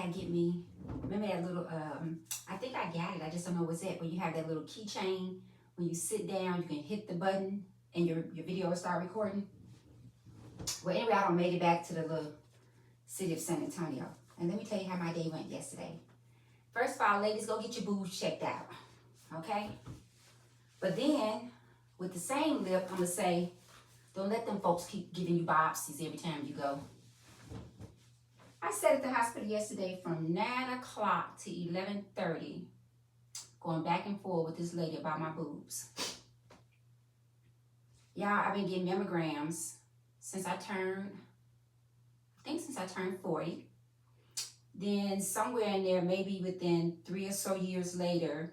gotta get me, remember that little, I think I got it, I just don't know what's it, where you have that little keychain, when you sit down, you can hit the button and your video will start recording. Well, anyway, I done made it back to the little city of San Antonio. And let me tell you how my day went yesterday. First of all, ladies, go get your boobs checked out, okay? But then, with the same lip, I'm gonna say, don't let them folks keep giving you biopsies every time you go. I sat at the hospital yesterday from 9 o'clock to 11:30, going back and forth with this lady about my boobs. Y'all, I've been getting mammograms since I turned 40. Then somewhere in there, maybe within 3 or so years later,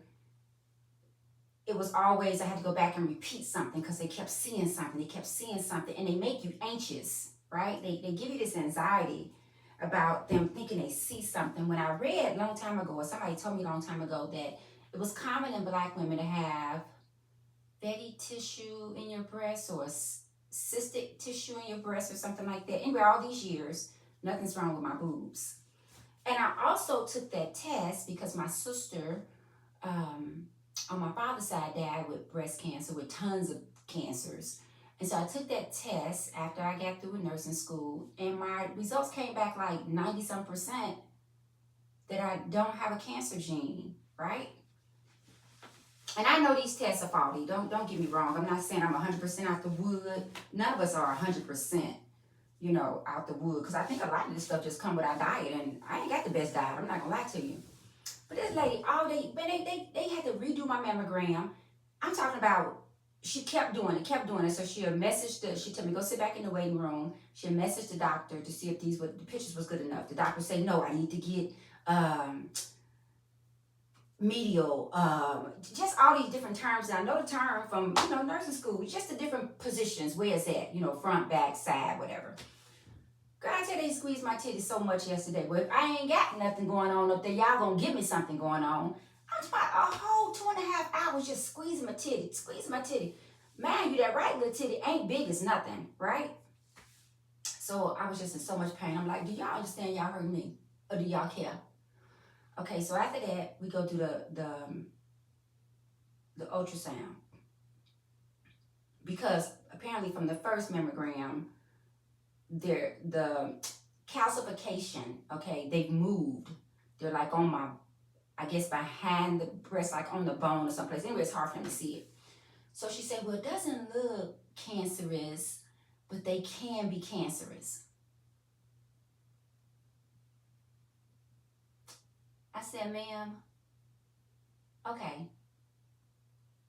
it was always I had to go back and repeat something because they kept seeing something, and they make you anxious, right? They give you this anxiety about them thinking they see something. When I read a long time ago, or somebody told me a long time ago, that it was common in Black women to have fatty tissue in your breast or cystic tissue in your breast or something like that. Anyway, all these years, nothing's wrong with my boobs. And I also took that test because my sister on my father's side died with breast cancer, with tons of cancers. And so I took that test after I got through with nursing school, and my results came back like 90-some% that I don't have a cancer gene, right? And I know these tests are faulty. Don't get me wrong. I'm not saying I'm 100% out the wood. None of us are 100%, out the wood. Because I think a lot of this stuff just come with our diet, and I ain't got the best diet. I'm not gonna lie to you. But this lady, all day, man, they had to redo my mammogram. I'm talking about, she kept doing it. So she told me, go sit back in the waiting room. She'll message the doctor to see if the pictures was good enough. The doctor say, no, I need to get medial, just all these different terms. And I know the term from, nursing school, just the different positions, where it's at, front, back, side, whatever. Girl, I tell you, they squeezed my titties so much yesterday. Well, if I ain't got nothing going on up there, y'all gonna give me something going on. I was about a whole 2.5 hours just squeezing my titty. Mind you, that right little titty ain't big as nothing, right? So I was just in so much pain. I'm like, do y'all understand y'all hurt me? Or do y'all care? Okay, so after that, we go through the ultrasound. Because apparently from the first mammogram, the calcification, okay, they've moved. They're like on my, I guess behind the breast, like on the bone or someplace. Anyway, it's hard for them to see it. So she said, well, it doesn't look cancerous, but they can be cancerous. I said, ma'am, okay.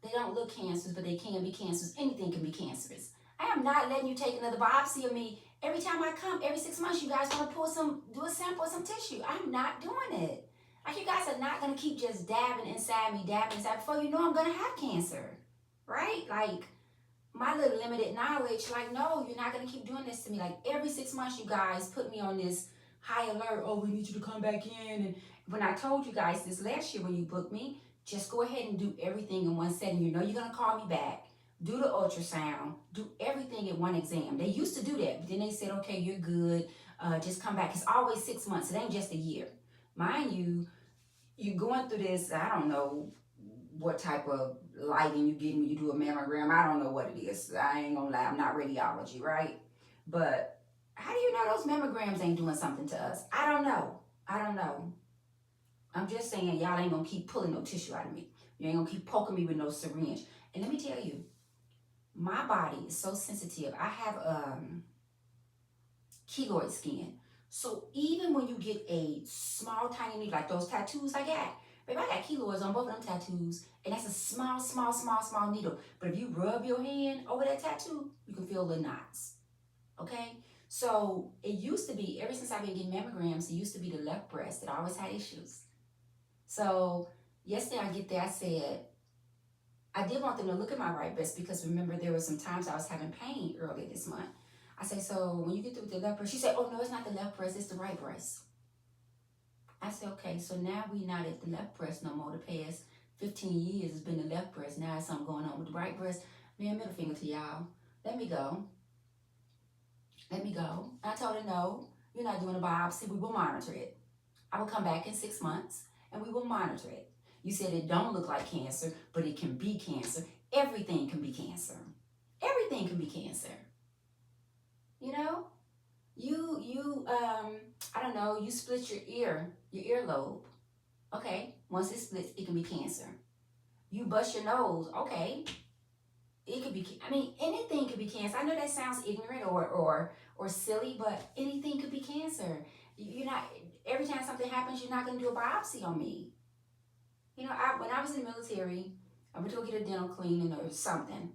They don't look cancerous, but they can be cancerous. Anything can be cancerous. I am not letting you take another biopsy of me. Every time I come, every 6 months, you guys want to do a sample of some tissue. I'm not doing it. Like, you guys are not going to keep just dabbing inside me, before you know I'm going to have cancer, right? Like, my little limited knowledge, like, no, you're not going to keep doing this to me. Like, every 6 months, you guys put me on this high alert. Oh, we need you to come back in. And when I told you guys this last year when you booked me, just go ahead and do everything in one setting. You know you're going to call me back. Do the ultrasound, do everything in one exam. They used to do that, but then they said, okay, you're good, just come back. It's always 6 months, it ain't just a year. Mind you, you're going through this, I don't know what type of lighting you get when you do a mammogram. I don't know what it is. I ain't gonna lie, I'm not radiology, right? But how do you know those mammograms ain't doing something to us? I don't know. I'm just saying, y'all ain't gonna keep pulling no tissue out of me. You ain't gonna keep poking me with no syringe. And let me tell you, my body is so sensitive. I have keloid skin. So even when you get a small, tiny needle, like those tattoos I got, baby, I got keloids on both of them tattoos, and that's a small needle. But if you rub your hand over that tattoo, you can feel the knots, okay? So it used to be, ever since I've been getting mammograms, it used to be the left breast that always had issues. So yesterday I get there, I said, I did want them to look at my right breast because remember there were some times I was having pain earlier this month. I said, so when you get through with the left breast, she said, oh no, it's not the left breast, it's the right breast. I said, okay, so now we not at the left breast no more. The past 15 years it's been the left breast. Now it's something going on with the right breast. Man, middle finger to y'all. Let me go. I told her, no, you're not doing a biopsy. We will monitor it. I will come back in 6 months and we will monitor it. You said it don't look like cancer, but it can be cancer. Everything can be cancer. Everything can be cancer. You know? I don't know, you split your earlobe. Okay, once it splits, it can be cancer. You bust your nose. Okay, it could be. I mean, anything could be cancer. I know that sounds ignorant or silly, but anything could be cancer. You're not. Every time something happens, you're not going to do a biopsy on me. You know, when I was in the military, I went to go get a dental cleaning or something.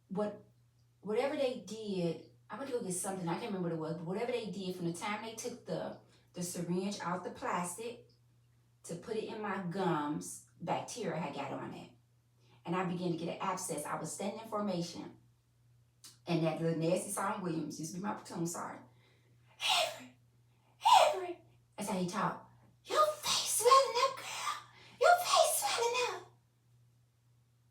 Whatever they did, I went to go get something. I can't remember what it was, but whatever they did, from the time they took the syringe out the plastic to put it in my gums, bacteria had got on it. And I began to get an abscess. I was standing in formation. And that little nasty Sergeant Williams used to be my platoon sergeant. Avery. That's how he talked. Your face swelling up, girl. Your face swelling up.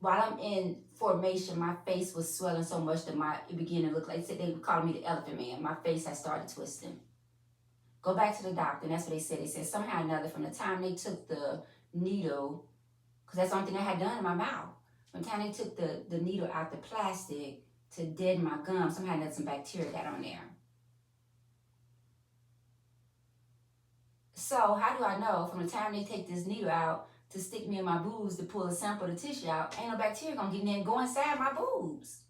While I'm in formation, my face was swelling so much that it began to look like, they would call me the elephant man. My face had started twisting. Go back to the doctor, and that's what they said. They said somehow or another, from the time they took the needle, because that's the only thing I had done in my mouth. From the time they took the needle out the plastic to deaden my gums, somehow or another some bacteria got on there. So how do I know from the time they take this needle out to stick me in my boobs to pull a sample of the tissue out, ain't no bacteria gonna get in there and go inside my boobs?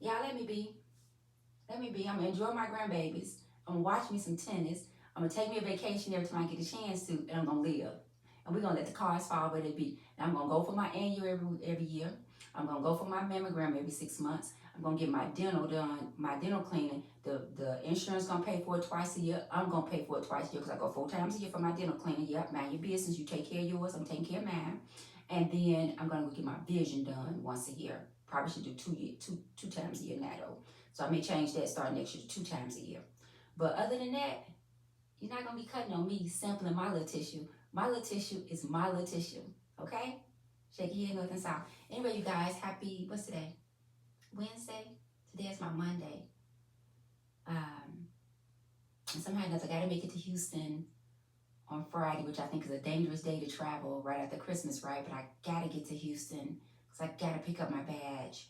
Y'all let me be. Let me be. I'm gonna enjoy my grandbabies. I'm gonna watch me some tennis. I'm gonna take me a vacation every time I get a chance to, and I'm gonna live. And we're gonna let the cards fall where they be. And I'm gonna go for my annual every year. I'm gonna go for my mammogram every 6 months. I'm gonna get my dental done, my dental cleaning. The insurance gonna pay for it twice a year. I'm gonna pay for it twice a year because I go 4 times a year for my dental cleaning. Yep, mind your business. You take care of yours. I'm taking care of mine. And then I'm gonna go get my vision done once a year. Probably should do two times a year now though. So I may change that starting next year to 2 times a year. But other than that, you're not gonna be cutting on me, sampling my little tissue. My little tissue is my little tissue, okay? Shake your head north and south. Anyway, you guys, what's today? Wednesday? Today is my Monday. And somehow I gotta make it to Houston on Friday, which I think is a dangerous day to travel right after Christmas, right? But I gotta get to Houston because I gotta pick up my badge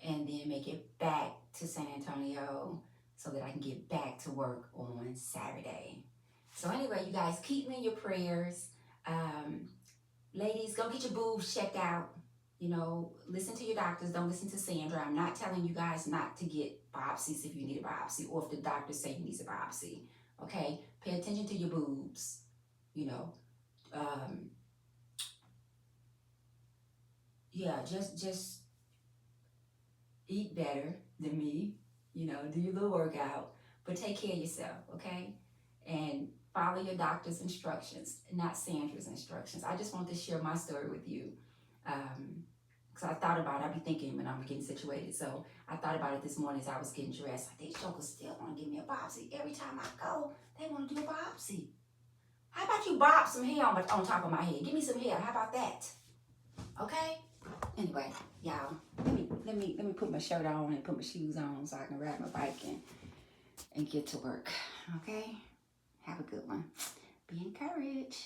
and then make it back to San Antonio so that I can get back to work on Saturday. So anyway, you guys, keep me in your prayers. Ladies, go get your boobs checked out. You know, listen to your doctors. Don't listen to Sandra. I'm not telling you guys not to get biopsies if you need a biopsy or if the doctors say you need a biopsy. Okay? Pay attention to your boobs. You know, yeah, just eat better than me. You know, do your little workout, but take care of yourself, okay? And follow your doctor's instructions, not Sandra's instructions. I just want to share my story with you. Because I thought about it. I be thinking when I'm getting situated. So I thought about it this morning as I was getting dressed. Like, these jokers still want to give me a biopsy. Every time I go, they want to do a biopsy. How about you bob some hair on top of my head? Give me some hair. How about that? Okay? Anyway, y'all, let me put my shirt on and put my shoes on so I can ride my bike and get to work. Okay? Have a good one. Be encouraged.